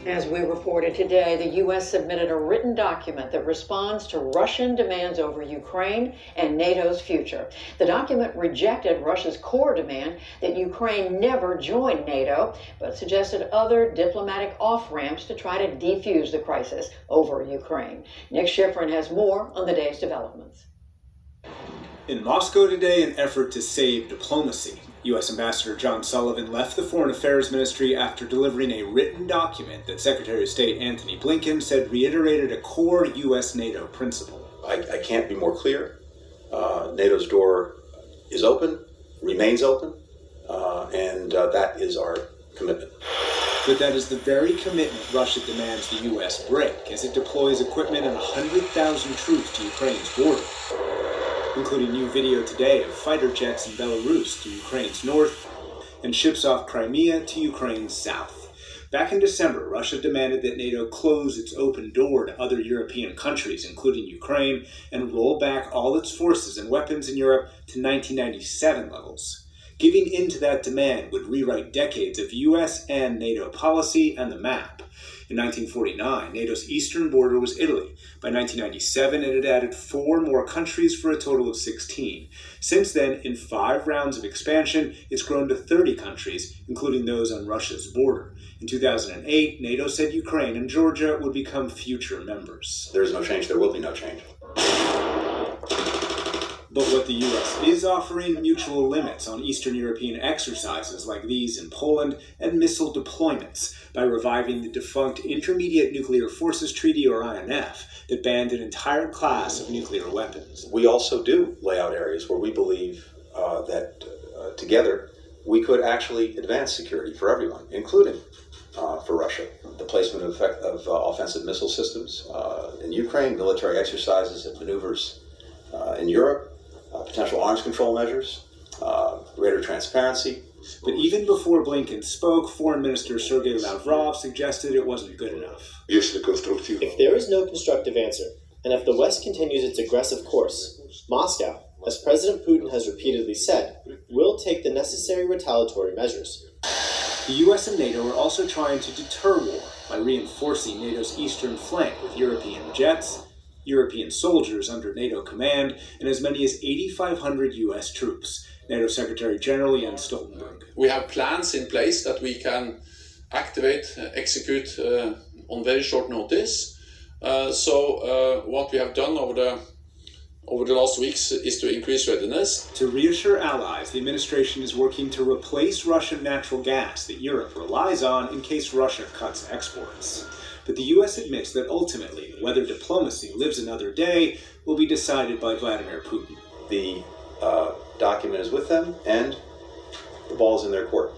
As we reported today, the U.S. submitted a written document that responds to Russian demands over Ukraine and NATO's future. The document rejected Russia's core demand that Ukraine never join NATO, but suggested other diplomatic off-ramps to try to defuse the crisis over Ukraine. Nick Schifrin has more on the day's developments. In Moscow today, an effort to save diplomacy. U.S. Ambassador John Sullivan left the Foreign Affairs Ministry after delivering a written document that Secretary of State Antony Blinken said reiterated a core U.S.-NATO principle. I can't be more clear. NATO's door is open, remains open, and that is our commitment. But that is the very commitment Russia demands the U.S. break as it deploys equipment and 100,000 troops to Ukraine's border, including new video today of fighter jets in Belarus to Ukraine's north and ships off Crimea to Ukraine's south. Back in December, Russia demanded that NATO close its open door to other European countries, including Ukraine, and roll back all its forces and weapons in Europe to 1997 levels. Giving in to that demand would rewrite decades of U.S. and NATO policy and the map. In 1949, NATO's eastern border was Italy. By 1997, it had added 4 more countries for a total of 16. Since then, in 5 rounds of expansion, it's grown to 30 countries, including those on Russia's border. In 2008, NATO said Ukraine and Georgia would become future members. There is no change. There will be no change. But what the U.S. is offering, mutual limits on Eastern European exercises like these in Poland and missile deployments by reviving the defunct Intermediate Nuclear Forces Treaty, or INF, that banned an entire class of nuclear weapons. We also do lay out areas where we believe that together we could actually advance security for everyone, including for Russia. The placement of offensive missile systems in Ukraine, military exercises and maneuvers in Europe, potential arms control measures, greater transparency. But even before Blinken spoke, Foreign Minister Sergei Lavrov suggested it wasn't good enough. If there is no constructive answer, and if the West continues its aggressive course, Moscow, as President Putin has repeatedly said, will take the necessary retaliatory measures. The U.S. and NATO are also trying to deter war by reinforcing NATO's eastern flank with European jets, European soldiers under NATO command, and as many as 8,500 U.S. troops. NATO Secretary General Jens Stoltenberg. We have plans in place that we can activate, execute on very short notice. So what we have done over the last weeks is to increase readiness. To reassure allies, the administration is working to replace Russian natural gas that Europe relies on in case Russia cuts exports. But the U.S. admits that ultimately, whether diplomacy lives another day will be decided by Vladimir Putin. The document is with them, and the ball is in their court.